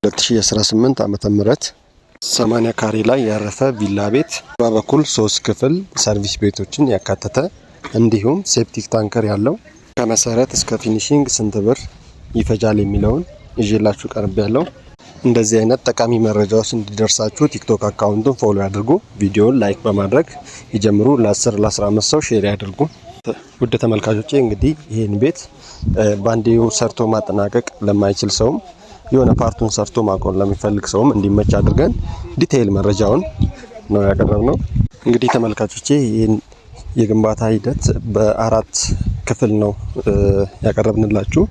2018 ዓመተ ምህረት 80 ካሬ ላይ ያረፈ ቪላ ቤት በበኩል 3 ክፍል ሰርቪስ ቤቶችን ያካተተ እንዲሁም ሴፕቲክ ታንከር ያለው ከመሰረት እስከ ፊኒሺንግ ስንት ብር ይፈጃል የሚለውን ይዤላችሁ ቀርብ ያለው። እንደዚህ አይነት ጠቃሚ መረጃዎች እንዲደርሳችሁ ቲክቶክ አካውንቱን ፎሎ ያድርጉ። ቪዲዮውን ላይክ በማድረግ ይጀምሩ። ለ10 ለ15 ሰው ሼር ያድርጉ። ውድ ተመልካቾቼ እንግዲህ ይሄን ቤት ባንዴው ሰርቶ ማጠናቀቅ ለማይችል ሰውም የሆነ ፓርቱን ሰርቶ ማቆም ለሚፈልግ ሰውም እንዲመች አድርገን ዲቴይል መረጃውን ነው ያቀረብነው። እንግዲህ ተመልካቾቼ ይሄን የግንባታ ሂደት በአራት ክፍል ነው ያቀረብንላችሁ።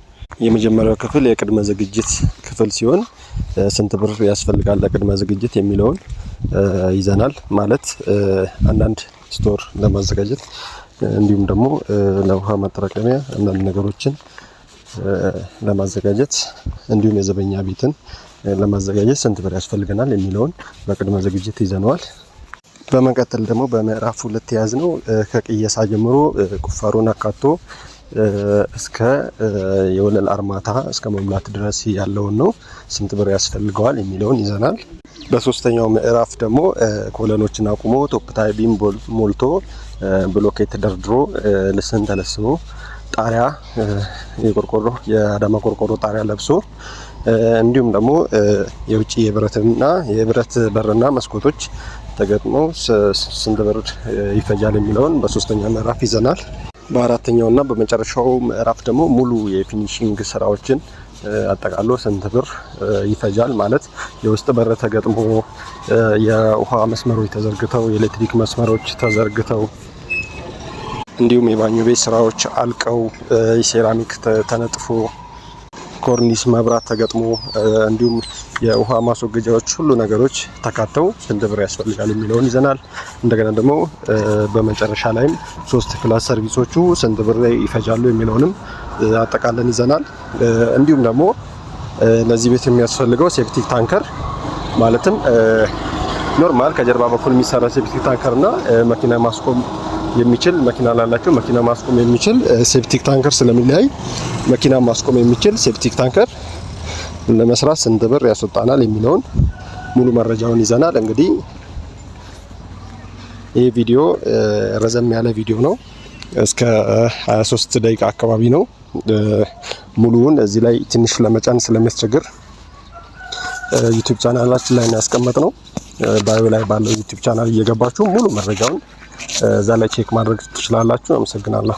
የመጀመሪያው ክፍል የቅድመ ዝግጅት ክፍል ሲሆን ስንት ብር ያስፈልጋል ለቅድመ ዝግጅት የሚለውን ይዘናል። ማለት አንዳንድ ስቶር ለማዘጋጀት እንዲሁም ደግሞ ለውሃ ማጠራቀሚያ አንዳንድ ነገሮችን ለማዘጋጀት እንዲሁም የዘበኛ ቤትን ለማዘጋጀት ስንት ብር ያስፈልገናል የሚለውን በቅድመ ዝግጅት ይዘነዋል። በመቀጠል ደግሞ በምዕራፍ 2 ያዝነው ከቅየሳ ጀምሮ ቁፋሮን አካቶ እስከ የወለል አርማታ እስከ መሙላት ድረስ ያለውን ነው ስንት ብር ያስፈልገዋል የሚለውን ይዘናል። በሶስተኛው ምዕራፍ ደግሞ ኮለኖችን አቁሞ ቶፕ ታይ ቢም ሞልቶ ብሎኬት ተደርድሮ ልስን ተለስኖ ጣሪያ የቆርቆሮ የአዳማ ቆርቆሮ ጣሪያ ለብሶ እንዲሁም ደግሞ የውጪ የብረት በርና መስኮቶች ተገጥመው ስንት ብር ይፈጃል የሚለውን በሶስተኛ ምዕራፍ ይዘናል። በአራተኛውና በመጨረሻው ምዕራፍ ደግሞ ሙሉ የፊኒሺንግ ስራዎችን አጠቃሎ ስንት ብር ይፈጃል ማለት የውስጥ በር ተገጥሞ የውሃ መስመሮች ተዘርግተው የኤሌክትሪክ መስመሮች ተዘርግተው እንዲሁም የባኞ ቤት ስራዎች አልቀው የሴራሚክ ተነጥፎ ኮርኒስ መብራት ተገጥሞ እንዲሁም የውሃ ማስወገጃዎች ሁሉ ነገሮች ተካተው ስንት ብር ያስፈልጋል የሚለውን ይዘናል። እንደገና ደግሞ በመጨረሻ ላይም 3 ክላስ ሰርቪሶቹ ስንት ብር ይፈጃሉ የሚለውንም አጠቃለን ይዘናል። እንዲሁም ደግሞ ለዚህ ቤት የሚያስፈልገው ሴፕቲክ ታንከር ማለትም ኖርማል ከጀርባ በኩል የሚሰራ ሴፕቲክ ታንከርና መኪና ማስቆም የሚችል መኪና ላላቸው መኪና ማስቆም የሚችል ሴፕቲክ ታንከር ስለሚለያይ መኪና ማስቆም የሚችል ሴፕቲክ ታንከር ለመስራት ስንት ብር ያስወጣናል የሚለውን ሙሉ መረጃውን ይዘናል። እንግዲህ ይሄ ቪዲዮ ረዘም ያለ ቪዲዮ ነው። እስከ 23 ደቂቃ አካባቢ ነው። ሙሉውን እዚህ ላይ ትንሽ ለመጫን ስለሚያስቸግር ዩቲዩብ ቻናላችን ላይ ነው ያስቀመጥነው። ባዮ ላይ ባለው ዩቲዩብ ቻናል እየገባችሁ ሙሉ መረጃውን እዛ ላይ ቼክ ማድረግ ትችላላችሁ። አመሰግናለሁ።